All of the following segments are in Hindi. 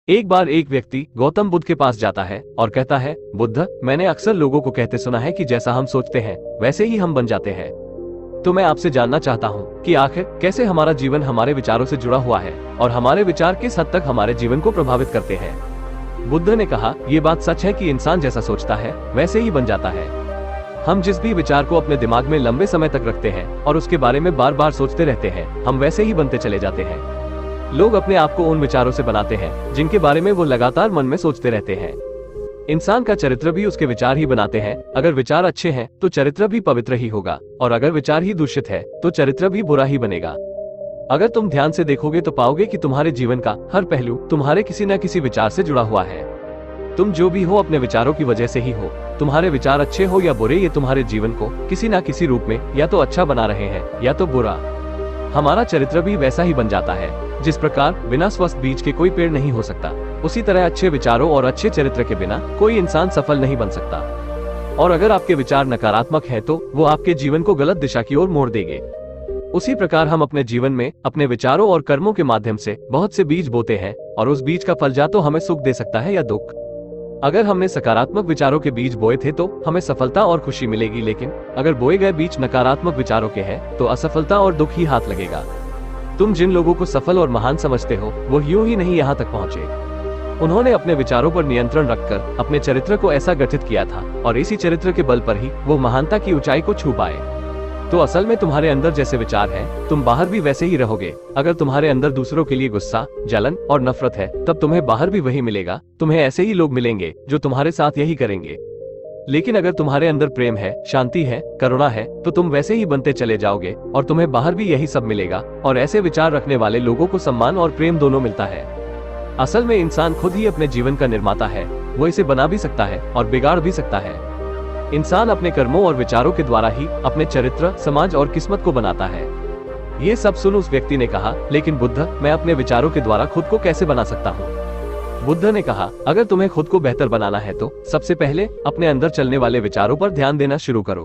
एक बार एक व्यक्ति गौतम बुद्ध के पास जाता है और कहता है, बुद्ध, मैंने अक्सर लोगों को कहते सुना है कि जैसा हम सोचते हैं वैसे ही हम बन जाते हैं। तो मैं आपसे जानना चाहता हूँ कि आखिर कैसे हमारा जीवन हमारे विचारों से जुड़ा हुआ है और हमारे विचार किस हद तक हमारे जीवन को प्रभावित करते हैं। बुद्ध ने कहा, ये बात सच है कि इंसान जैसा सोचता है वैसे ही बन जाता है। हम जिस भी विचार को अपने दिमाग में लंबे समय तक रखते हैं और उसके बारे में बार बार सोचते रहते हैं, हम वैसे ही बनते चले जाते हैं। लोग अपने आप को उन विचारों से बनाते हैं जिनके बारे में वो लगातार मन में सोचते रहते हैं। इंसान का चरित्र भी उसके विचार ही बनाते हैं। अगर विचार अच्छे हैं तो चरित्र भी पवित्र ही होगा, और अगर विचार ही दूषित है तो चरित्र भी बुरा ही बनेगा। अगर तुम ध्यान से देखोगे तो पाओगे कि तुम्हारे जीवन का हर पहलू तुम्हारे किसी न किसी विचार से जुड़ा हुआ है। तुम जो भी हो अपने विचारों की वजह से ही हो। तुम्हारे विचार अच्छे हो या बुरे, ये तुम्हारे जीवन को किसी न किसी रूप में या तो अच्छा बना रहे हैं या तो बुरा। हमारा चरित्र भी वैसा ही बन जाता है। जिस प्रकार बिना स्वस्थ बीज के कोई पेड़ नहीं हो सकता, उसी तरह अच्छे विचारों और अच्छे चरित्र के बिना कोई इंसान सफल नहीं बन सकता। और अगर आपके विचार नकारात्मक हैं तो वो आपके जीवन को गलत दिशा की ओर मोड़ देंगे। उसी प्रकार हम अपने जीवन में अपने विचारों और कर्मों के माध्यम से बहुत से बीज बोते हैं, और उस बीज का फल या तो हमें सुख दे सकता है या दुख। अगर हमने सकारात्मक विचारों के बीज बोए थे तो हमें सफलता और खुशी मिलेगी, लेकिन अगर बोए गए बीज नकारात्मक विचारों के हैं तो असफलता और दुख ही हाथ लगेगा। तुम जिन लोगों को सफल और महान समझते हो वो यूं ही नहीं यहाँ तक पहुँचे। उन्होंने अपने विचारों पर नियंत्रण रखकर अपने चरित्र को ऐसा गठित किया था, और इसी चरित्र के बल पर ही वो महानता की ऊंचाई को छू पाए। तो असल में तुम्हारे अंदर जैसे विचार हैं, तुम बाहर भी वैसे ही रहोगे। अगर तुम्हारे अंदर दूसरों के लिए गुस्सा, जलन और नफरत है, तब तुम्हें बाहर भी वही मिलेगा। तुम्हें ऐसे ही लोग मिलेंगे जो तुम्हारे साथ यही करेंगे। लेकिन अगर तुम्हारे अंदर प्रेम है, शांति है, करुणा है, तो तुम वैसे ही बनते चले जाओगे और तुम्हें बाहर भी यही सब मिलेगा। और ऐसे विचार रखने वाले लोगों को सम्मान और प्रेम दोनों मिलता है। असल में इंसान खुद ही अपने जीवन का निर्माता है। वो इसे बना भी सकता है और बिगाड़ भी सकता है। इंसान अपने कर्मों और विचारों के द्वारा ही अपने चरित्र, समाज और किस्मत को बनाता है। ये सब सुन उस व्यक्ति ने कहा, लेकिन बुद्ध, मैं अपने विचारों के द्वारा खुद को कैसे बना सकता हूँ? बुद्ध ने कहा, अगर तुम्हें खुद को बेहतर बनाना है तो सबसे पहले अपने अंदर चलने वाले विचारों पर ध्यान देना शुरू करो।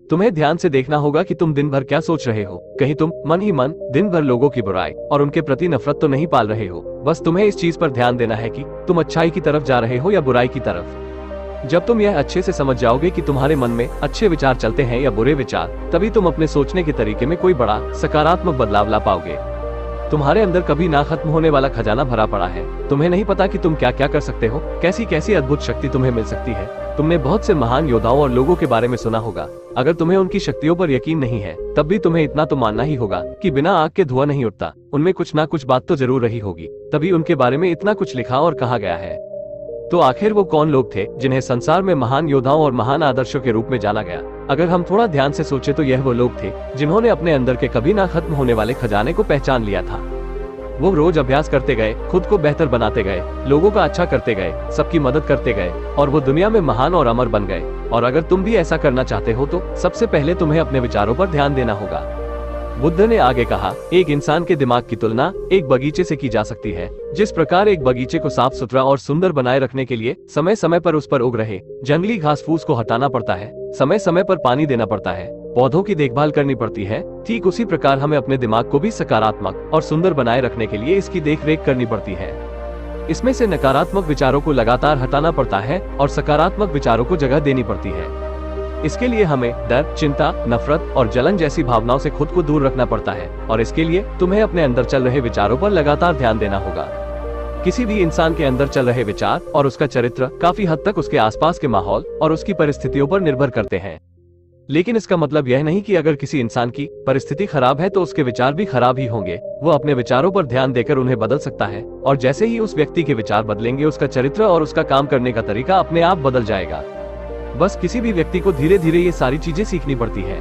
तुम्हें ध्यान से देखना होगा कि तुम दिन भर क्या सोच रहे हो। कहीं तुम मन ही मन दिन भर लोगों की बुराई और उनके प्रति नफरत तो नहीं पाल रहे हो। बस तुम्हें इस चीज पर ध्यान देना है कि तुम अच्छाई की तरफ जा रहे हो या बुराई की तरफ। जब तुम यह अच्छे से समझ जाओगे कि तुम्हारे मन में अच्छे विचार चलते हैं या बुरे विचार, तभी तुम अपने सोचने के तरीके में कोई बड़ा सकारात्मक बदलाव ला पाओगे। तुम्हारे अंदर कभी ना खत्म होने वाला खजाना भरा पड़ा है। तुम्हें नहीं पता कि तुम क्या क्या कर सकते हो, कैसी कैसी अद्भुत शक्ति तुम्हें मिल सकती है। तुमने बहुत से महान योद्धाओं और लोगों के बारे में सुना होगा। अगर तुम्हें उनकी शक्तियों पर यकीन नहीं है, तब भी तुम्हें इतना तो मानना ही होगा कि बिना आग के धुआं नहीं उठता। उनमें कुछ ना कुछ बात तो जरूर रही होगी, तभी उनके बारे में इतना कुछ लिखा और कहा गया है। तो आखिर वो कौन लोग थे जिन्हें संसार में महान योद्धाओं और महान आदर्शों के रूप में जाना गया? अगर हम थोड़ा ध्यान से सोचे तो यह वो लोग थे जिन्होंने अपने अंदर के कभी ना खत्म होने वाले खजाने को पहचान लिया था। वो रोज अभ्यास करते गए, खुद को बेहतर बनाते गए, लोगों का अच्छा करते गए, सबकी मदद करते गए, और वो दुनिया में महान और अमर बन गए। और अगर तुम भी ऐसा करना चाहते हो तो सबसे पहले तुम्हें अपने विचारों पर ध्यान देना होगा। बुद्ध ने आगे कहा, एक इंसान के दिमाग की तुलना एक बगीचे से की जा सकती है। जिस प्रकार एक बगीचे को साफ सुथरा और सुंदर बनाए रखने के लिए समय समय पर उस पर उग रहे जंगली घास फूस को हटाना पड़ता है, समय समय पर पानी देना पड़ता है, पौधों की देखभाल करनी पड़ती है, ठीक उसी प्रकार हमें अपने दिमाग को भी सकारात्मक और सुंदर बनाए रखने के लिए इसकी देखरेख करनी पड़ती है। इसमें से नकारात्मक विचारों को लगातार हटाना पड़ता है और सकारात्मक विचारों को जगह देनी पड़ती है। इसके लिए हमें डर, चिंता, नफरत और जलन जैसी भावनाओं से खुद को दूर रखना पड़ता है, और इसके लिए तुम्हें अपने अंदर चल रहे विचारों पर लगातार ध्यान देना होगा। किसी भी इंसान के अंदर चल रहे विचार और उसका चरित्र काफी हद तक उसके आसपास के माहौल और उसकी परिस्थितियों पर निर्भर करते हैं। लेकिन इसका मतलब यह नहीं कि अगर किसी इंसान की परिस्थिति खराब है तो उसके विचार भी खराब ही होंगे। वो अपने विचारों पर ध्यान देकर उन्हें बदल सकता है, और जैसे ही उस व्यक्ति के विचार बदलेंगे, उसका चरित्र और उसका काम करने का तरीका अपने आप बदल जाएगा। बस किसी भी व्यक्ति को धीरे धीरे ये सारी चीजें सीखनी पड़ती है।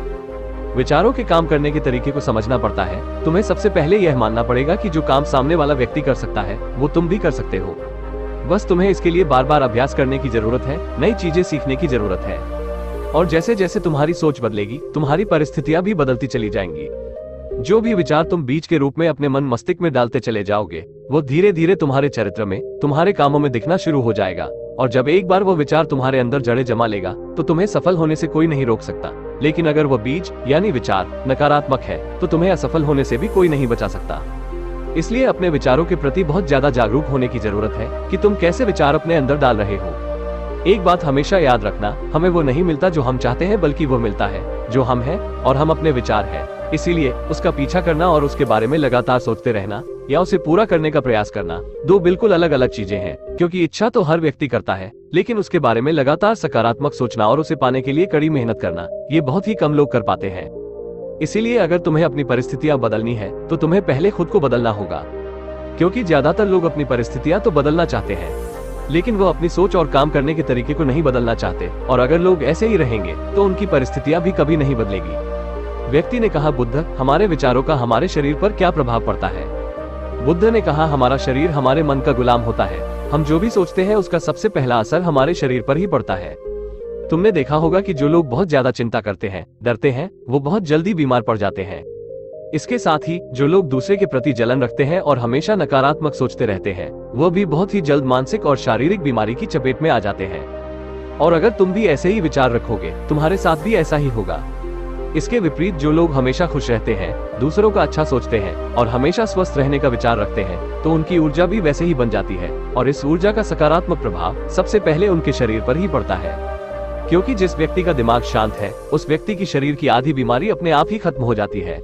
विचारों के काम करने के तरीके को समझना पड़ता है। तुम्हें सबसे पहले यह मानना पड़ेगा कि जो काम सामने वाला व्यक्ति कर सकता है वो तुम भी कर सकते हो। बस तुम्हें इसके लिए बार बार अभ्यास करने की जरूरत है, नई चीजें सीखने की जरूरत है। और जैसे जैसे तुम्हारी सोच बदलेगी, तुम्हारी परिस्थितियां भी बदलती चली जाएंगी। जो भी विचार तुम बीज के रूप में अपने मन मस्तिष्क में डालते चले जाओगे, वो धीरे धीरे तुम्हारे चरित्र में, तुम्हारे कामों में दिखना शुरू हो जाएगा। और जब एक बार वो विचार तुम्हारे अंदर जड़ें जमा लेगा तो तुम्हें सफल होने से कोई नहीं रोक सकता। लेकिन अगर वो बीज यानी विचार नकारात्मक है तो तुम्हें असफल होने से भी कोई नहीं बचा सकता। इसलिए अपने विचारों के प्रति बहुत ज्यादा जागरूक होने की जरूरत है कि तुम कैसे विचार अपने अंदर डाल रहे हो। एक बात हमेशा याद रखना, हमें वो नहीं मिलता जो हम चाहते हैं, बल्कि वो मिलता है जो हम हैं और हम अपने विचार हैं। इसीलिए उसका पीछा करना और उसके बारे में लगातार सोचते रहना या उसे पूरा करने का प्रयास करना दो बिल्कुल अलग अलग चीजें हैं। क्योंकि इच्छा तो हर व्यक्ति करता है, लेकिन उसके बारे में लगातार सकारात्मक सोचना और उसे पाने के लिए कड़ी मेहनत करना, ये बहुत ही कम लोग कर पाते हैं। इसीलिए अगर तुम्हें अपनी परिस्थितियां बदलनी है तो तुम्हें पहले खुद को बदलना होगा। क्योंकि ज्यादातर लोग अपनी परिस्थितियां तो बदलना चाहते हैं, लेकिन वो अपनी सोच और काम करने के तरीके को नहीं बदलना चाहते। और अगर लोग ऐसे ही रहेंगे तो उनकी परिस्थितियां भी कभी नहीं बदलेगी। व्यक्ति ने कहा, बुद्ध, हमारे विचारों का हमारे शरीर पर क्या प्रभाव पड़ता है? बुद्ध ने कहा, हमारा शरीर हमारे मन का गुलाम होता है। हम जो भी सोचते हैं उसका सबसे पहला असर हमारे शरीर पर ही पड़ता है। तुमने देखा होगा कि जो लोग बहुत ज्यादा चिंता करते हैं, डरते हैं, वो बहुत जल्दी बीमार पड़ जाते हैं। इसके साथ ही जो लोग दूसरे के प्रति जलन रखते हैं और हमेशा नकारात्मक सोचते रहते हैं, वो भी बहुत ही जल्द मानसिक और शारीरिक बीमारी की चपेट में आ जाते हैं। और अगर तुम भी ऐसे ही विचार रखोगे, तुम्हारे साथ भी ऐसा ही होगा। इसके विपरीत जो लोग हमेशा खुश रहते हैं, दूसरों का अच्छा सोचते हैं और हमेशा स्वस्थ रहने का विचार रखते हैं, तो उनकी ऊर्जा भी वैसे ही बन जाती है। और इस ऊर्जा का सकारात्मक प्रभाव सबसे पहले उनके शरीर पर ही पड़ता है। क्योंकि जिस व्यक्ति का दिमाग शांत है, उस व्यक्ति की शरीर की आधी बीमारी अपने आप ही खत्म हो जाती है।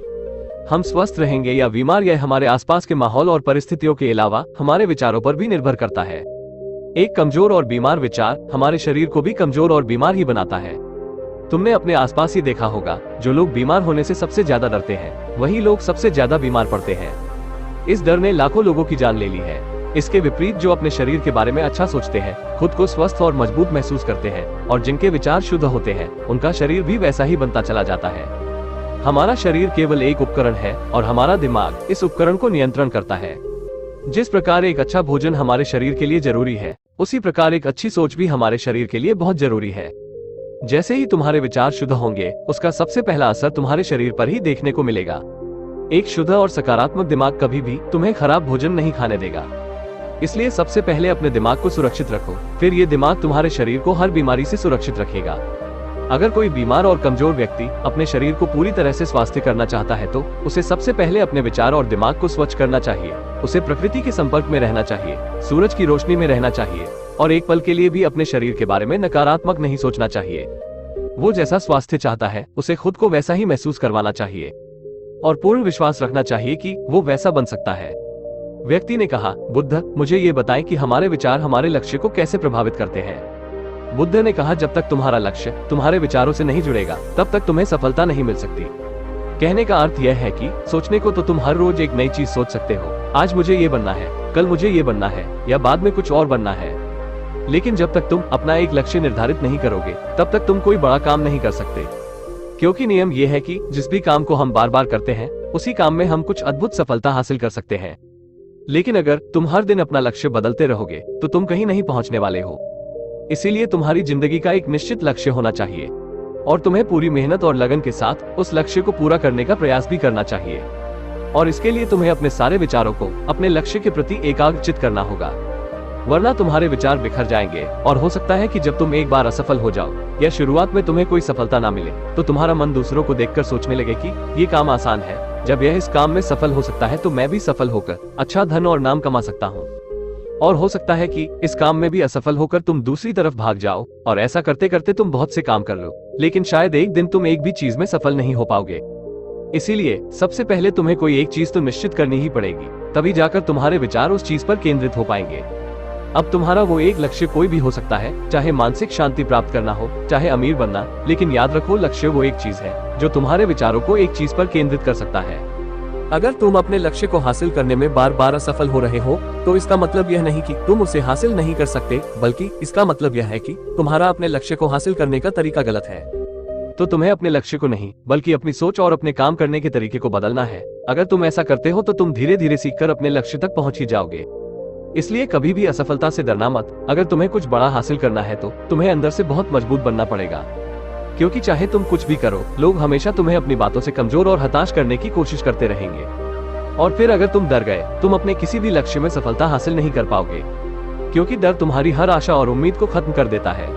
हम स्वस्थ रहेंगे या बीमार, यह हमारे आसपास के माहौल और परिस्थितियों के अलावा हमारे विचारों पर भी निर्भर करता है। एक कमजोर और बीमार विचार हमारे शरीर को भी कमजोर और बीमार ही बनाता है। तुमने अपने आसपास ही देखा होगा, जो लोग बीमार होने से सबसे ज्यादा डरते हैं, वही लोग सबसे ज्यादा बीमार पड़ते हैं। इस डर ने लाखों लोगों की जान ले ली है। इसके विपरीत जो अपने शरीर के बारे में अच्छा सोचते हैं, खुद को स्वस्थ और मजबूत महसूस करते हैं और जिनके विचार शुद्ध होते हैं, उनका शरीर भी वैसा ही बनता चला जाता है। हमारा शरीर केवल एक उपकरण है और हमारा दिमाग इस उपकरण को नियंत्रण करता है। जिस प्रकार एक अच्छा भोजन हमारे शरीर के लिए जरूरी है, उसी प्रकार एक अच्छी सोच भी हमारे शरीर के लिए बहुत जरूरी है। जैसे ही तुम्हारे विचार शुद्ध होंगे, उसका सबसे पहला असर तुम्हारे शरीर पर ही देखने को मिलेगा। एक शुद्ध और सकारात्मक दिमाग कभी भी तुम्हें खराब भोजन नहीं खाने देगा। इसलिए सबसे पहले अपने दिमाग को सुरक्षित रखो, फिर ये दिमाग तुम्हारे शरीर को हर बीमारी से सुरक्षित रखेगा। अगर कोई बीमार और कमजोर व्यक्ति अपने शरीर को पूरी तरह से स्वास्थ्य करना चाहता है, तो उसे सबसे पहले अपने विचार और दिमाग को स्वच्छ करना चाहिए। उसे प्रकृति के संपर्क में रहना चाहिए, सूरज की रोशनी में रहना चाहिए और एक पल के लिए भी अपने शरीर के बारे में नकारात्मक नहीं सोचना चाहिए। वो जैसा स्वास्थ्य चाहता है, उसे खुद को वैसा ही महसूस करवाना चाहिए और पूर्ण विश्वास रखना चाहिए कि वो वैसा बन सकता है। व्यक्ति ने कहा, बुद्ध, मुझे ये बताएं कि हमारे विचार हमारे लक्ष्य को कैसे प्रभावित करते हैं। बुद्ध ने कहा, जब तक तुम्हारा लक्ष्य तुम्हारे विचारों से नहीं जुड़ेगा, तब तक तुम्हें सफलता नहीं मिल सकती। कहने का अर्थ यह है कि सोचने को तो तुम हर रोज एक नई चीज सोच सकते हो। आज मुझे ये बनना है, कल मुझे ये बनना है या बाद में कुछ और बनना है। लेकिन जब तक तुम अपना एक लक्ष्य निर्धारित नहीं करोगे, तब तक तुम कोई बड़ा काम नहीं कर सकते। क्योंकि नियम यह है कि जिस भी काम को हम बार बार करते हैं, उसी काम में हम कुछ अद्भुत सफलता हासिल कर सकते हैं। लेकिन अगर तुम हर दिन अपना लक्ष्य बदलते रहोगे, तो तुम कहीं नहीं पहुंचने वाले हो। इसीलिए तुम्हारी जिंदगी का एक निश्चित लक्ष्य होना चाहिए और तुम्हें पूरी मेहनत और लगन के साथ उस लक्ष्य को पूरा करने का प्रयास भी करना चाहिए। और इसके लिए तुम्हें अपने सारे विचारों को अपने लक्ष्य के प्रति एकाग्रचित करना होगा, वरना तुम्हारे विचार बिखर जाएंगे। और हो सकता है कि जब तुम एक बार असफल हो जाओ या शुरुआत में तुम्हें कोई सफलता ना मिले, तो तुम्हारा मन दूसरों को देखकर सोचने लगे कि ये काम आसान है, जब यह इस काम में सफल हो सकता है तो मैं भी सफल होकर अच्छा धन और नाम कमा सकता हूँ। और हो सकता है कि इस काम में भी असफल होकर तुम दूसरी तरफ भाग जाओ और ऐसा करते करते तुम बहुत से काम कर लो, लेकिन शायद एक दिन तुम एक भी चीज में सफल नहीं हो पाओगे। इसीलिए सबसे पहले तुम्हें कोई एक चीज तो निश्चित करनी ही पड़ेगी, तभी जाकर तुम्हारे विचार उस चीज पर केंद्रित हो पाएंगे। अब तुम्हारा वो एक लक्ष्य कोई भी हो सकता है, चाहे मानसिक शांति प्राप्त करना हो, चाहे अमीर बनना, लेकिन याद रखो, लक्ष्य वो एक चीज है जो तुम्हारे विचारों को एक चीज पर केंद्रित कर सकता है। अगर तुम अपने लक्ष्य को हासिल करने में बार बार असफल हो रहे हो, तो इसका मतलब यह नहीं कि तुम उसे हासिल नहीं कर सकते, बल्कि इसका मतलब यह है कि तुम्हारा अपने लक्ष्य को हासिल करने का तरीका गलत है। तो तुम्हें अपने लक्ष्य को नहीं, बल्कि अपनी सोच और अपने काम करने के तरीके को बदलना है। अगर तुम ऐसा करते हो तो तुम धीरे धीरे सीखकर अपने लक्ष्य तक पहुंच ही जाओगे। इसलिए कभी भी असफलता से डरना मत। अगर तुम्हें कुछ बड़ा हासिल करना है तो तुम्हें अंदर से बहुत मजबूत बनना पड़ेगा, क्योंकि चाहे तुम कुछ भी करो, लोग हमेशा तुम्हें अपनी बातों से कमजोर और हताश करने की कोशिश करते रहेंगे। और फिर अगर तुम डर गए, तुम अपने किसी भी लक्ष्य में सफलता हासिल नहीं कर पाओगे, क्योंकि डर तुम्हारी हर आशा और उम्मीद को खत्म कर देता है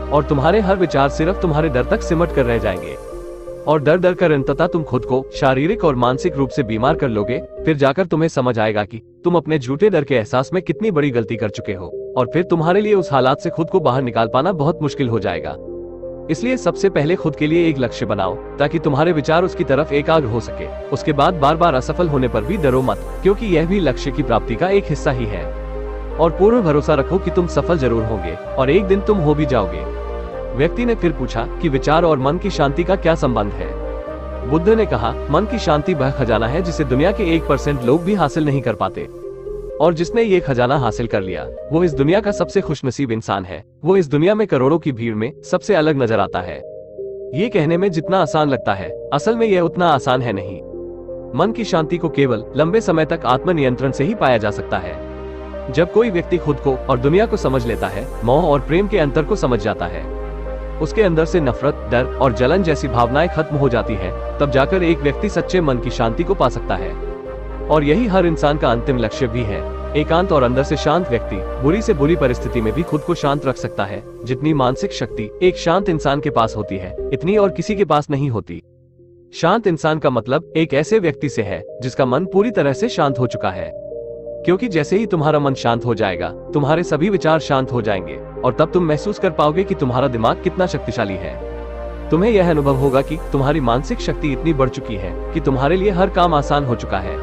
और तुम्हारे हर विचार सिर्फ तुम्हारे डर तक सिमट कर रह जाएंगे। और डर डर कर अंततः तुम खुद को शारीरिक और मानसिक रूप से बीमार कर लोगे। फिर जाकर तुम्हें समझ आएगा कि तुम अपने झूठे डर के एहसास में कितनी बड़ी गलती कर चुके हो, और फिर तुम्हारे लिए उस हालात से खुद को बाहर निकाल पाना बहुत मुश्किल हो जाएगा। इसलिए सबसे पहले खुद के लिए एक लक्ष्य बनाओ ताकि तुम्हारे विचार उसकी तरफ एकाग्र हो सके। उसके बाद बार बार असफल होने पर भी डरो मत, क्योंकि यह भी लक्ष्य की प्राप्ति का एक हिस्सा ही है। और पूर्ण भरोसा रखो कि तुम सफल जरूर होंगे और एक दिन तुम हो भी जाओगे। व्यक्ति ने फिर पूछा कि विचार और मन की शांति का क्या संबंध है। बुद्ध ने कहा, मन की शांति वह खजाना है जिसे दुनिया के 1% लोग भी हासिल नहीं कर पाते, और जिसने ये खजाना हासिल कर लिया वो इस दुनिया का सबसे खुशनसीब इंसान है। वो इस दुनिया में करोड़ों की भीड़ में सबसे अलग नजर आता है। ये कहने में जितना आसान लगता है, असल में यह उतना आसान है नहीं। मन की शांति को केवल लंबे समय तक आत्मनियंत्रण से ही पाया जा सकता है। जब कोई व्यक्ति खुद को और दुनिया को समझ लेता है, मोह और प्रेम के अंतर को समझ जाता है, उसके अंदर से नफरत, डर और जलन जैसी भावनाएं खत्म हो जाती है, तब जाकर एक व्यक्ति सच्चे मन की शांति को पा सकता है। और यही हर इंसान का अंतिम लक्ष्य भी है। एकांत और अंदर से शांत व्यक्ति बुरी से बुरी परिस्थिति में भी खुद को शांत रख सकता है। जितनी मानसिक शक्ति एक शांत इंसान के पास होती है, इतनी और किसी के पास नहीं होती। शांत इंसान का मतलब एक ऐसे व्यक्ति से है जिसका मन पूरी तरह से शांत हो चुका है, क्योंकि जैसे ही तुम्हारा मन शांत हो जाएगा, तुम्हारे सभी विचार शांत हो जाएंगे, और तब तुम महसूस कर पाओगे कि तुम्हारा दिमाग कितना शक्तिशाली है। तुम्हें यह अनुभव होगा कि तुम्हारी मानसिक शक्ति इतनी बढ़ चुकी है कि तुम्हारे लिए हर काम आसान हो चुका है।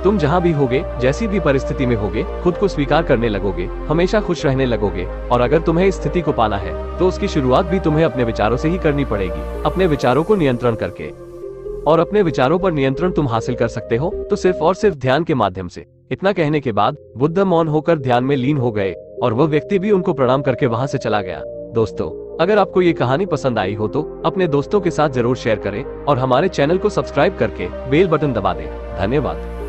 तुम जहाँ भी होगे, जैसी भी परिस्थिति में होगे, खुद को स्वीकार करने लगोगे, हमेशा खुश रहने लगोगे। और अगर तुम्हें इस स्थिति को पाना है तो उसकी शुरुआत भी तुम्हें अपने विचारों से ही करनी पड़ेगी, अपने विचारों को नियंत्रण करके। और अपने विचारों पर नियंत्रण तुम हासिल कर सकते हो तो सिर्फ और सिर्फ ध्यान के माध्यम से। इतना कहने के बाद बुद्ध मौन होकर ध्यान में लीन हो गए, और वह व्यक्ति भी उनको प्रणाम करके वहां से चला गया। दोस्तों, अगर आपको ये कहानी पसंद आई हो तो अपने दोस्तों के साथ जरूर शेयर करें और हमारे चैनल को सब्सक्राइब करके बेल बटन दबा दें। धन्यवाद।